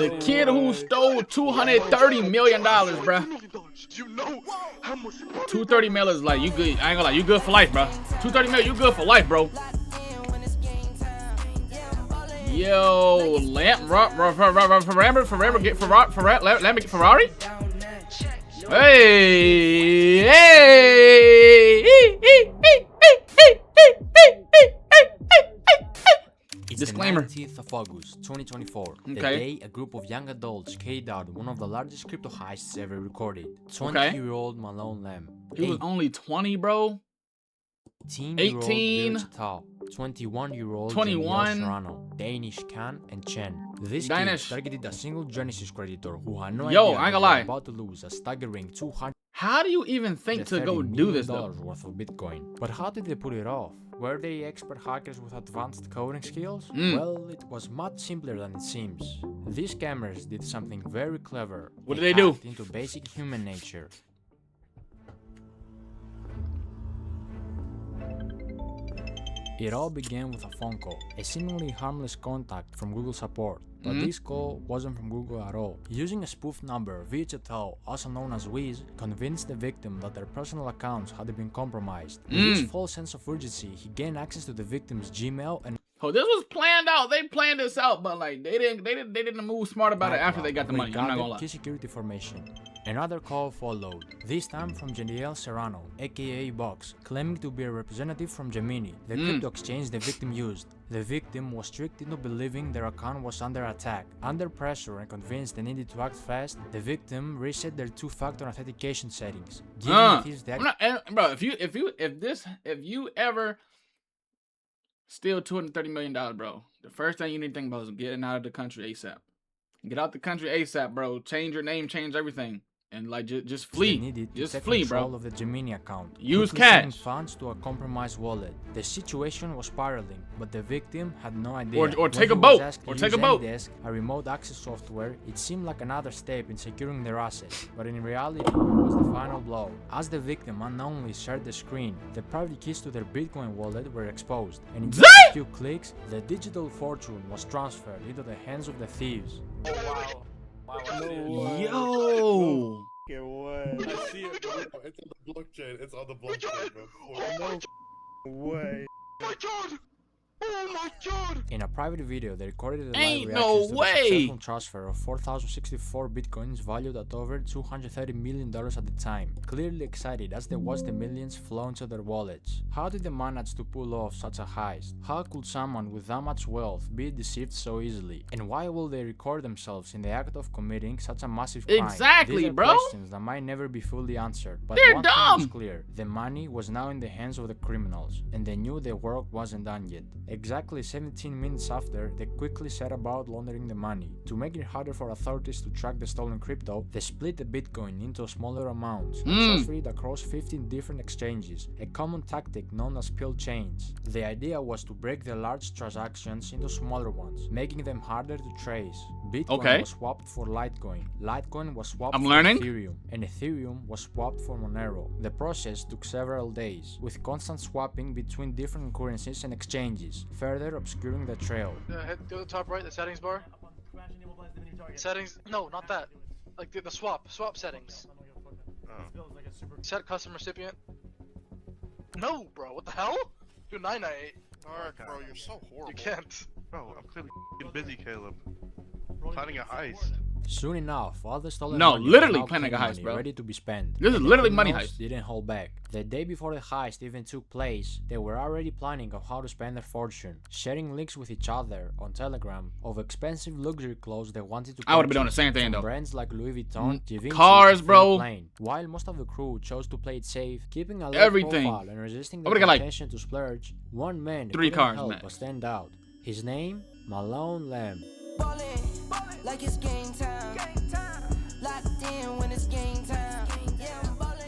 The kid who stole $230 million, bruh. 230 mil is like, you good. I ain't gonna lie, you good for life, bro. 230 mil, you good for life, bro. Yo, Lam get Ferrari. Hey, It's disclaimer. the 19th of August, 2024. The Okay. day a group of young adults carried out one of the largest crypto heists ever recorded. 20-year-old Malone Lam. He was only 20, bro. 18-year-old 18. Virgil, 21-year-old 21. Serrano, Danish Khan, and Chen. This Danish. kid targeted a single Genesis creditor who had no Yo, idea I ain't they gonna were lie. about to lose a staggering $230 How do you even think to go do this, though? worth of Bitcoin. But how did they pull it off? Were they expert hackers with advanced coding skills? Well, it was much simpler than it seems. These scammers did something very clever. What did they do? Hacked into basic human nature. It all began with a phone call, a seemingly harmless contact from Google support. But this call wasn't from Google at all. Using a spoof number, Virgil, also known as Wiz, convinced the victim that their personal accounts had been compromised. With his false sense of urgency, he gained access to the victim's Gmail and Oh, this was planned out. They planned this out, but like they didn't move smart about it after they got the money. I'm not gonna lie. key security information. Another call followed, this time from Janiel Serrano, aka Box, claiming to be a representative from Gemini, the crypto exchange the victim used. The victim was tricked into believing their account was under attack. Under pressure and convinced they needed to act fast, the victim reset their two-factor authentication settings. Bro, if you ever steal $230 million, bro, the first thing you need to think about is getting out of the country ASAP. Get out the country ASAP, bro. Change your name, change everything. And like just flee. Just flee, bro. Of the Gemini account. Use quickly sending cash. funds to a compromised wallet. The situation was spiraling, but the victim had no idea. Or take a boat. Or take a boat. Desk, a remote access software, it seemed like another step in securing their assets, but in reality, it was the final blow. As the victim unknowingly shared the screen, the private keys to their Bitcoin wallet were exposed, and in just a few clicks, the digital fortune was transferred into the hands of the thieves. Oh, wow. Yo. What? I see it, bro. It's on the blockchain. It's on the blockchain, bro. No way. Oh my god! Oh my god! In a private video, they recorded the live Ain't reactions no to way. the successful transfer of 4,064 bitcoins valued at over $230 million at the time. Clearly excited as they watched the millions flow into their wallets. How did they manage to pull off such a heist? How could someone with that much wealth be deceived so easily? And why will they record themselves in the act of committing such a massive crime? Exactly, These are bro. questions that might never be fully answered. But They're one thing dumb. was clear. The money was now in the hands of the criminals, and they knew their work wasn't done yet. Exactly 17 minutes after, they quickly set about laundering the money. To make it harder for authorities to track the stolen crypto, they split the Bitcoin into smaller amounts and transferred it across 15 different exchanges, a common tactic known as pill chains. The idea was to break the large transactions into smaller ones, making them harder to trace. Bitcoin was swapped for Litecoin, Litecoin was swapped for Ethereum, and Ethereum was swapped for Monero. The process took several days, with constant swapping between different currencies and exchanges, further obscuring the trail. Head to the top right, the settings bar. Settings, no, not that. Like the swap settings. Set custom recipient. No, bro, what the hell? Do 998. Alright, bro, you're so horrible. You can't. Bro, I'm clearly busy, Caleb. Planning a heist. Soon enough, all the stolen No, money was literally now planning a clean heist, money, bro. ready to be spent. This is And the literally money criminals heist. Didn't hold back. The day before the heist even took place, they were already planning on how to spend their fortune, sharing links with each other on Telegram of expensive luxury clothes they wanted to purchase. I would have been doing the same thing from though. brands like Louis Vuitton, Givenchy, Cars, and bro. Plain. While most of the crew chose to play it safe, keeping a low Everything. profile and resisting I the would've got, like, temptation to splurge, one man 3 couldn't cars help max. but stand out. His name, Malone Lam. Ballin', like it's game time. Locked in when it's game time. Yeah, I'm ballin'.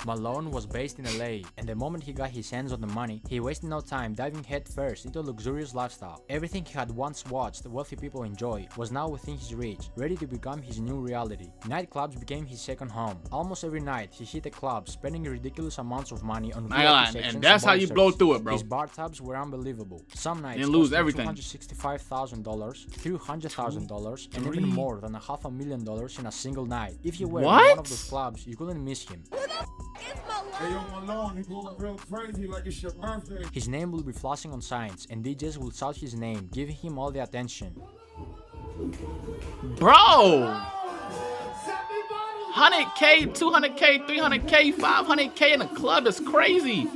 Malone was based in LA, and the moment he got his hands on the money, he wasted no time diving headfirst into a luxurious lifestyle. Everything he had once watched wealthy people enjoy was now within his reach, ready to become his new reality. Nightclubs became his second home. Almost every night, he hit a club, spending ridiculous amounts of money on VIP sections and that's how you blow through it, bro. His bar tabs were unbelievable. Some nights You lose cost him everything. $265,000, $300,000, and even more than $500,000 in a single night. If you were in What? one of those clubs, you couldn't miss him. Hey, yo, Malone, you going real crazy like it's your birthday. His name will be flashing on signs, and DJs will shout his name, giving him all the attention. Bro! 100K, 200K, 300K, 500K in a club is crazy.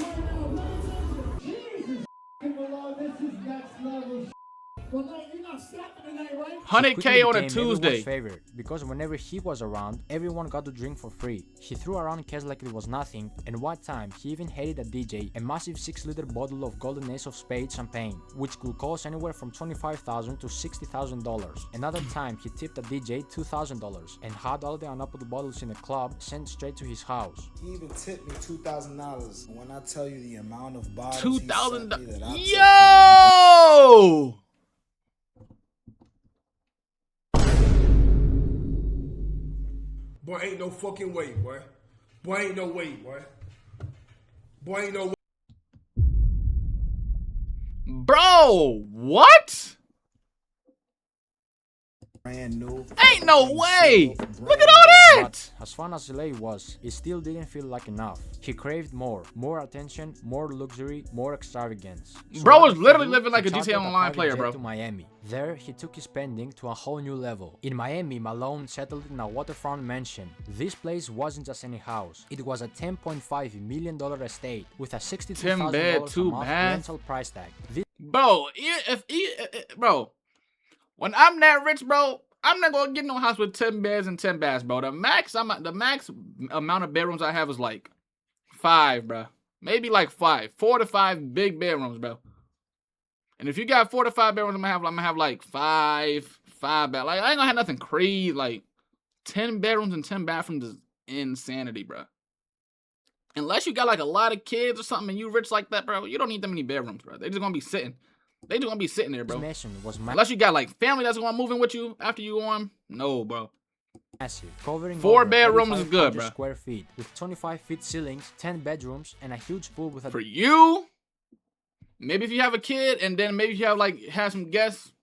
Well, no, you're not stopping tonight, right? 100K on a Became Tuesday. everyone's favorite, because whenever he was around, everyone got to drink for free. He threw around cash like it was nothing, and one time he even handed a DJ a massive 6-liter bottle of Golden Ace of Spades champagne, which could cost anywhere from $25,000 to $60,000. Another time he tipped a DJ $2,000 and had all the unopened bottles in the club sent straight to his house. He even tipped me $2,000. When I tell you the amount of bottles he sent me that I $2,000. Yo! Boy, ain't no fucking way, boy. Boy, ain't no way, boy. Boy, ain't no way. Bro, what? brand new. Ain't no way! Brand Look at all that! But as fun as LA was, it still didn't feel like enough. He craved more attention, more luxury, more extravagance. So Bro what was did he literally do? living like He a GTA chartered Online private player, jet bro. to Miami. There, he took his spending to a whole new level. In Miami, Malone settled in a waterfront mansion. This place wasn't just any house. It was a $10.5 million estate with a $10 bed, $62,000 a 2 month bath. rental price tag. This Bro, bro, when I'm that rich, bro, I'm not gonna get no house with 10 beds and 10 baths, bro. The max amount of bedrooms I have is like 5, bro. Maybe like 5, 4 to 5 big bedrooms, bro. And if you got 4 to 5 bedrooms, I'm gonna have like 5 bed. Like I ain't gonna have nothing crazy. Like 10 bedrooms and 10 bathrooms is insanity, bro. Unless you got like a lot of kids or something and you rich like that, bro, you don't need that many bedrooms, bro. They just gonna be sitting. They just gonna be sitting there, bro. mansion was Unless you got like family that's gonna move in with you after you go on. No, bro. massive, covering 4 over bedrooms is good, 8,500 bro. square feet, with 25-feet ceilings, 10 bedrooms, and a huge pool with a For you, maybe if you have a kid and then maybe you have some guests.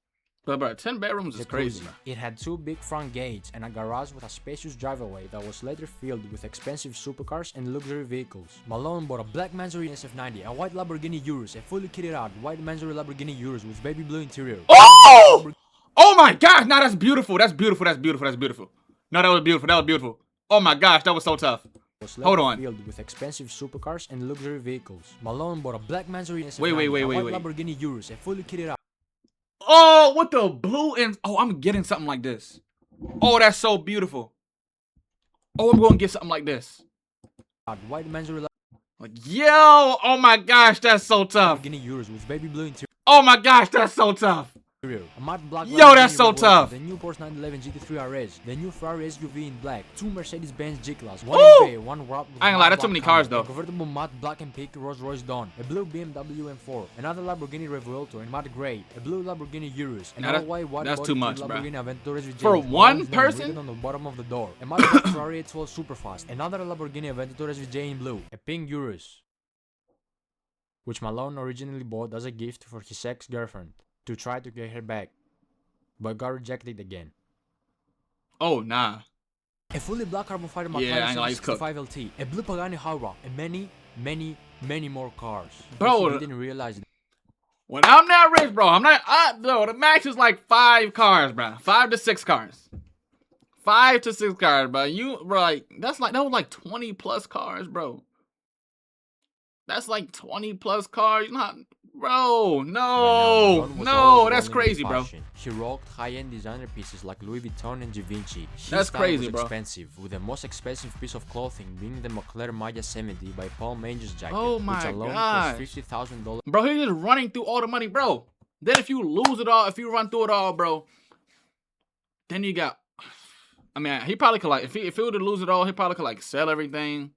But bro, 10 bedrooms is crazy, jacuzzi. bro. It had 2 big front gates and a garage with a spacious driveway that was later filled with expensive supercars and luxury vehicles. Malone bought a black Mansory SF90, a white Lamborghini Urus, a fully kitted out white Mansory Lamborghini Urus with baby blue interior. Oh! Oh my gosh, no, that's beautiful. That's beautiful. That's beautiful. That's beautiful. No, that was beautiful. That was beautiful. Oh my gosh, that was so tough. Was Hold later on. filled with expensive supercars and luxury vehicles. Malone bought a black Mansory SF90, Wait, a white wait. Lamborghini Urus, a fully kitted out Oh, what the blue and oh, I'm getting something like this. Oh, that's so beautiful. Oh, I'm gonna get something like this. white Mansory Like, yo, oh my gosh, that's so tough. Lamborghini Urus with baby blue interior. Oh my gosh, that's so tough. A matte black Yo, Lamborghini that's so Revolution, tough. The new Porsche 911 GT3 RS, the new Ferrari SUV in black, 2 Mercedes-Benz G-Class, 1 Ooh! in one wrap with I ain't gonna lie, matte that's too black many cars, Camry, though. a convertible matte black and pink Rolls-Royce Dawn, a blue BMW M4, another Lamborghini Revuelto in matte gray, a blue Lamborghini Urus, an Now that- all-white that's too much, bruh. Lamborghini Aventador SVJ For with one Malone's name person? written on the bottom of the door, a matte black Ferrari 812 Superfast, another Lamborghini Aventador SVJ in blue, a pink Urus, which Malone originally bought as a gift for his ex-girlfriend to try to get her back, but got rejected again. Oh nah. A fully black carbon fiber Yeah, I ain't gonna lie, McLaren he's cooked. 65 LT, a blue Pagani Huayra, and many more cars. Bro, He didn't realize that When I'm not rich, bro, bro, the max is like 5 cars, bro. 5 to 6 cars. 5 to 6 cars, bro. That was like 20 plus cars, bro. That's like 20 plus cars. Bro, Malone was no, always that's rolling in crazy, bro. fashion. He rocked high-end designer pieces like Louis Vuitton and Givenchy. His That's style crazy, was bro. expensive, with the most expensive piece of clothing being the Moncler Maya 70 by Paul Manger's jacket, Oh which my alone gosh. cost $50,000. Bro, he's just running through all the money, bro. Then if you lose it all, if you run through it all, bro, then you got, I mean, he probably could like, if he were to lose it all, he probably could like sell everything.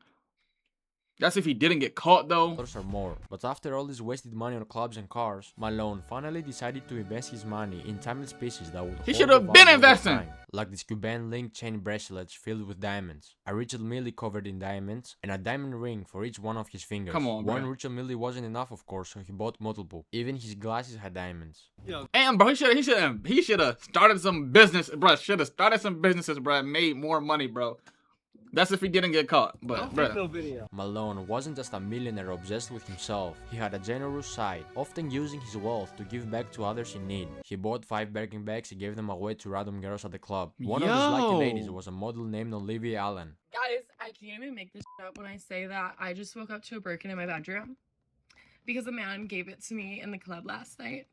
That's if he didn't get caught though. Or more. But after all this wasted money on clubs and cars, Malone finally decided to invest his money in timeless pieces that would He hold should the have been value over investing. time, like these Cuban link chain bracelets filled with diamonds, a Rachel Millie covered in diamonds, and a diamond ring for each one of his fingers. Come on, One bro. Rachel Millie wasn't enough, of course, so he bought multiple. Even his glasses had diamonds. And bro, he should have started some business, bro. Should have started some businesses, bro. And made more money, bro. That's if he didn't get caught. But bro, Malone wasn't just a millionaire obsessed with himself. He had a generous side, often using his wealth to give back to others in need. He bought 5 Birkin bags and gave them away to random girls at the club. One of his lucky ladies was a model named Olivia Allen. Guys, I can't even make this up when I say that I just woke up to a Birkin in my bedroom because a man gave it to me in the club last night.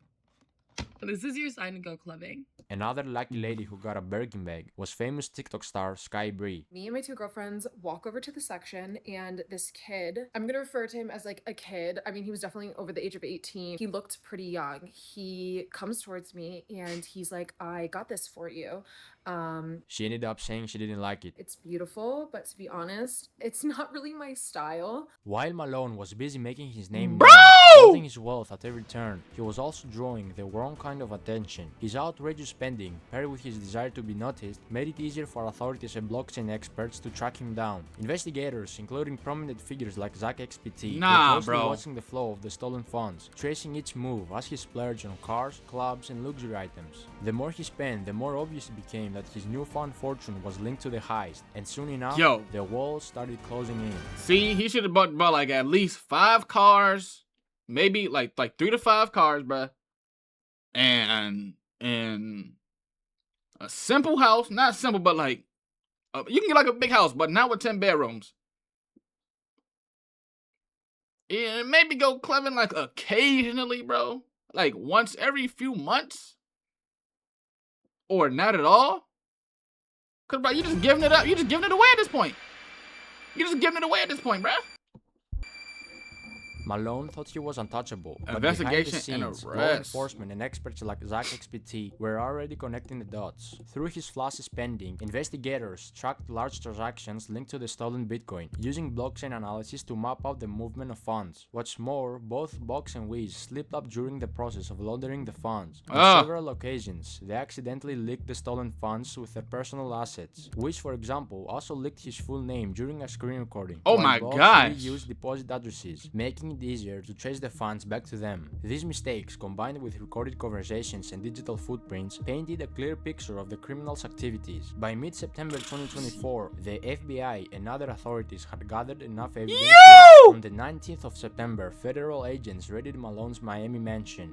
This is your sign to go clubbing. Another lucky lady who got a Birkin bag was famous TikTok star Sky Bree. Me and my 2 girlfriends walk over to the section, and this kid, I'm gonna refer to him as like a kid. I mean, he was definitely over the age of 18. He looked pretty young. He comes towards me and he's like, I got this for you. She ended up saying she didn't like it. It's beautiful, but to be honest, it's not really my style. While Malone was busy making his name Bro! flaunting his wealth at every turn, he was also drawing the wrong kind of attention. His outrageous spending, paired with his desire to be noticed, made it easier for authorities and blockchain experts to track him down. Investigators, including prominent figures like Zach XPT, were closely watching the flow of the stolen funds, tracing each move as he splurged on cars, clubs, and luxury items. The more he spent, the more obvious it became that his newfound fortune was linked to the heist, and soon enough, the walls started closing in. See, he should have bought like at least 5 cars, maybe like 3 to 5 cars, bruh. And a simple house, not simple, but like you can get like a big house, but not with 10 bedrooms. Yeah, maybe go clubbing like occasionally, bro, like once every few months, or not at all. Cause bro, you just giving it up. You just giving it away at this point. You just giving it away at this point, bro. Malone thought he was untouchable, but investigation behind the and scenes, arrest. law enforcement and experts like Zach XPT were already connecting the dots. Through his flashy spending, investigators tracked large transactions linked to the stolen Bitcoin, using blockchain analysis to map out the movement of funds. What's more, both Box and Wiz slipped up during the process of laundering the funds. On several occasions, they accidentally leaked the stolen funds with their personal assets. Wiz, for example, also leaked his full name during a screen recording. Oh my gosh! Used deposit addresses, making it easier to trace the funds back to them. These mistakes, combined with recorded conversations and digital footprints, painted a clear picture of the criminals' activities. By mid-September 2024, the FBI and other authorities had gathered enough evidence. On the 19th of September, federal agents raided Malone's Miami mansion,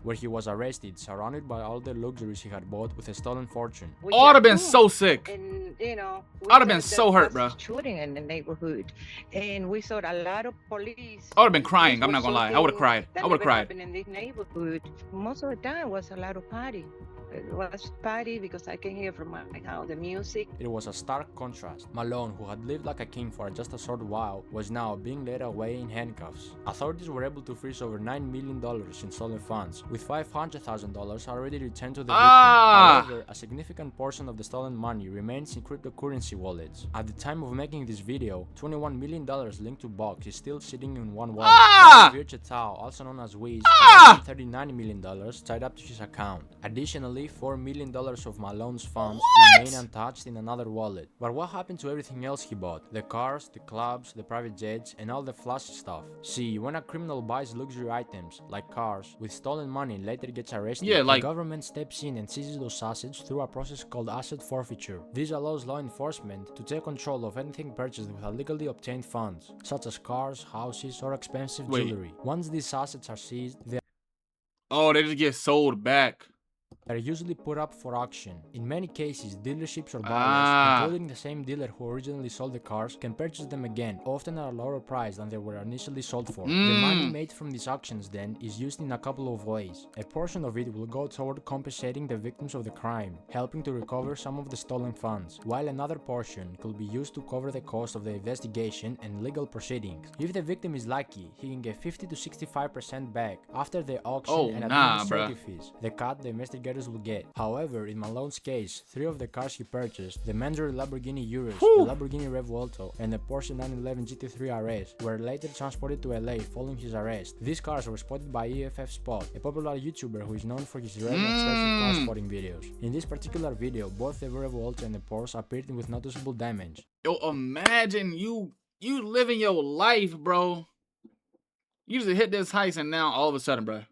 where he was arrested, surrounded by all the luxuries he had bought with a stolen fortune. I'd have been so sick. And, you know, I'd have been so hurt, bro. Shooting in the neighborhood, and we saw a lot of police. I would have been crying. I'm not gonna lie. I would have cried. I would have cried. In this neighborhood, most of the time was a lot of party. It was party because I can hear from my house the music. It was a stark contrast. Malone, who had lived like a king for just a short while, was now being led away in handcuffs. Authorities were able to freeze over $9 million in stolen funds, with $500,000 already returned to the victim. However, a significant portion of the stolen money remains in cryptocurrency wallets. At the time of making this video, $21 million linked to Box is still sitting in one wallet. While Virgil Tao, also known as Wiz, has $39 million tied up to his account. Additionally, $4 million of Malone's funds remain untouched in another wallet. But what happened to everything else he bought? The cars, the clubs, the private jets, and all the flashy stuff. See, when a criminal buys luxury items, like cars, with stolen money and later gets arrested, the government steps in and seizes those assets through a process called asset forfeiture. This allows law enforcement to take control of anything purchased with illegally obtained funds, such as cars, houses, or expensive jewelry. Once these assets are seized, they just get sold back. Are usually put up for auction. In many cases, dealerships or buyers, including the same dealer who originally sold the cars, can purchase them again, often at a lower price than they were initially sold for. The money made from these auctions then is used in a couple of ways. A portion of it will go toward compensating the victims of the crime, helping to recover some of the stolen funds, while another portion could be used to cover the cost of the investigation and legal proceedings. If the victim is lucky, he can get 50 to 65% back after the auction and administrative fees. The cut the investigator skaters will get. However, in Malone's case, 3 of the cars he purchased, the Mandarin Lamborghini Urus, Whew. the Lamborghini Revuelto, and the Porsche 911 GT3 RS, were later transported to LA following his arrest. These cars were spotted by EFF Spot, a popular YouTuber who is known for his rare and expensive car spotting videos. In this particular video, both the Revuelto and the Porsche appeared with noticeable damage. Yo, imagine you living your life, bro. You just hit this heist and now all of a sudden, bro,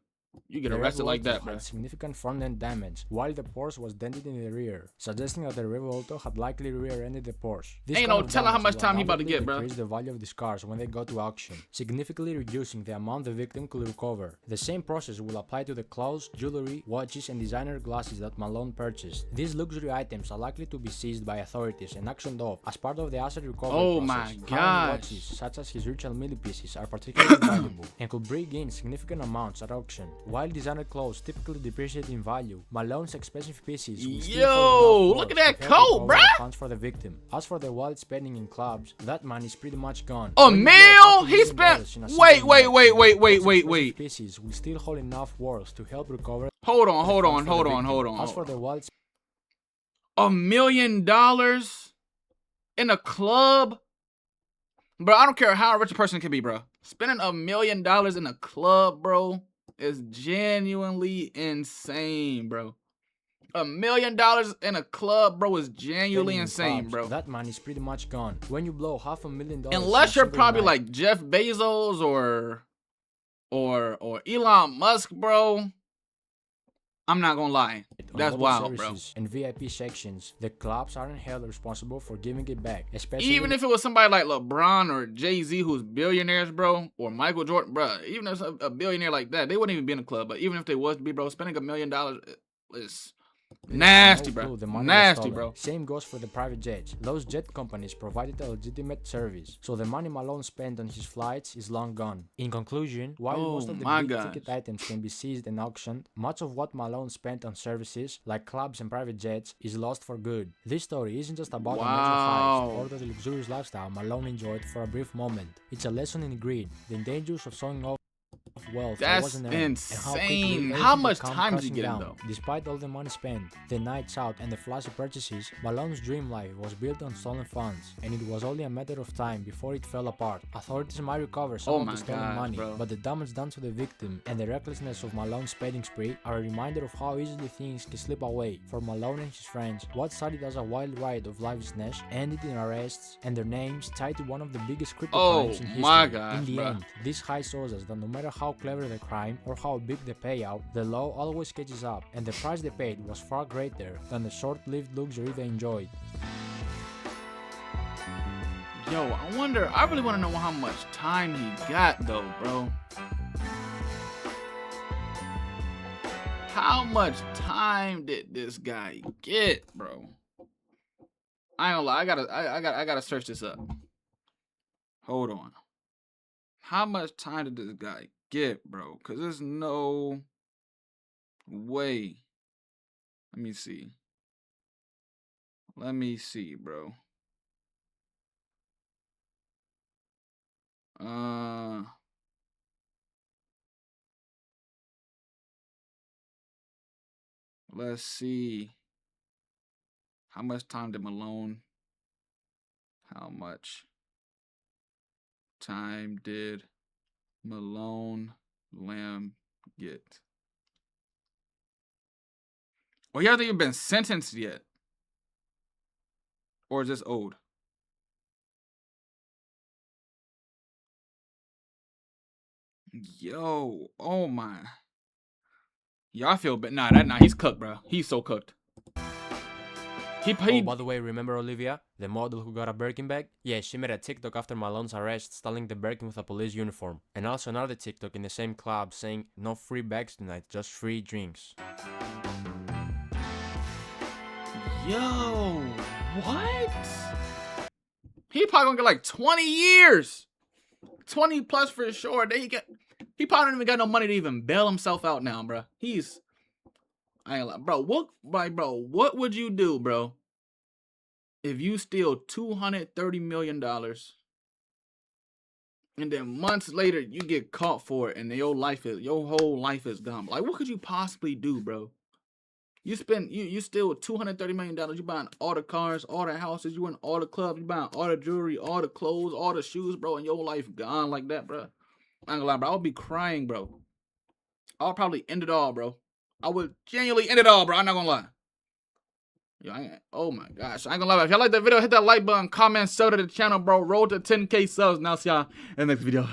you get arrested like that, bro. Had significant front-end damage, while the Porsche was dented in the rear, suggesting that the Revuelto had likely rear-ended the Porsche. This ain't kind no of telling how damage much will time he about to get, undoubtedly bro. Increase the value of these cars when they go to auction, significantly reducing the amount the victim could recover. The same process will apply to the clothes, jewelry, watches, and designer glasses that Malone purchased. These luxury items are likely to be seized by authorities and auctioned off as part of the asset recovery Oh process. my High-end gosh. watches, such as his Richard Mille pieces, are particularly valuable and could bring in significant amounts at auction. While designer clothes typically depreciate in value, Malone's expensive pieces will still Yo, hold look at enough that worth to coat, help recover bruh. the funds for the victim. As for the wallet spending in clubs, that money is pretty much gone. A When you blow mil? $500,000 He spent. in a single Wait. night, those expensive Wait. pieces will still hold enough worth to help recover. Hold the on. funds for the victim. As for the wallet $1 million in a club? Bro, I don't care how rich a person can be, bro. Spending $1 million in a club, bro, is genuinely insane, bro. $1 million in a club, bro, is genuinely insane, bro. That money is pretty much gone. When you blow $500,000, Unless you're probably like Jeff Bezos or Elon Musk, bro. I'm not gonna lie. That's wild, bro. And VIP sections, the clubs aren't held responsible for giving it back, especially Even if it was somebody like LeBron or Jay-Z who's billionaires, bro, or Michael Jordan, bro, even if it's a billionaire like that, they wouldn't even be in the club. But even if they was to be, bro, spending $1 million is nasty, bro. Nasty, bro. Same goes for the private jets. Those jet companies provided a legitimate service, so the money Malone spent on his flights is long gone. In conclusion, while most of the big ticket items can be seized and auctioned, much of what Malone spent on services, like clubs and private jets, is lost for good. This story isn't just about a major heist or the luxurious lifestyle Malone enjoyed for a brief moment. It's a lesson in greed, the dangers of showing off wealth. That's insane. How much time did he get in, though? Despite all the money spent, the nights out, and the flashy purchases, Malone's dream life was built on stolen funds, and it was only a matter of time before it fell apart. Authorities might recover some of the stolen money, but the damage done to the victim and the recklessness of Malone's spending spree are a reminder of how easily things can slip away. For Malone and his friends, what started as a wild ride of lavishness ended in arrests and their names tied to one of the biggest crypto crimes in history. In the end, this heist shows us that no matter how clever the crime or how big the payout, the law always catches up, and the price they paid was far greater than the short-lived luxury they enjoyed. Yo, I really want to know how much time he got, though, bro. How much time did this guy get, bro? I ain't gonna lie, I gotta search this up. Hold on. How much time did this guy get, bro? Cause there's no way. Let me see, bro. Let's see. How much time did Malone Lam get? Well, he hasn't even been sentenced yet. Or is this old? Yo, oh my. Y'all feel bad. Nah, he's cooked, bro. He's so cooked. Oh, by the way, remember Olivia, the model who got a Birkin bag? Yeah, she made a TikTok after Malone's arrest styling the Birkin with a police uniform. And also another TikTok in the same club saying, no free bags tonight, just free drinks. Yo, what? He probably gonna get like 20 years. 20 plus for sure. He probably don't even got no money to even bail himself out now, bro. I ain't like, bro, what would you do, bro, if you steal $230 million and then months later you get caught for it and your whole life is gone? Like, what could you possibly do, bro? You spend you still $230 million. You buying all the cars, all the houses, you in all the clubs, you buying all the jewelry, all the clothes, all the shoes, bro, and your life gone like that, bro. I'm gonna lie, bro. I would be crying, bro. I'll probably end it all, bro. I would genuinely end it all, bro. I'm not gonna lie. Yo, oh my gosh. I ain't gonna lie. If y'all like that video, hit that like button, comment, sub to the channel, bro. Roll to 10K subs. Now see y'all in the next video.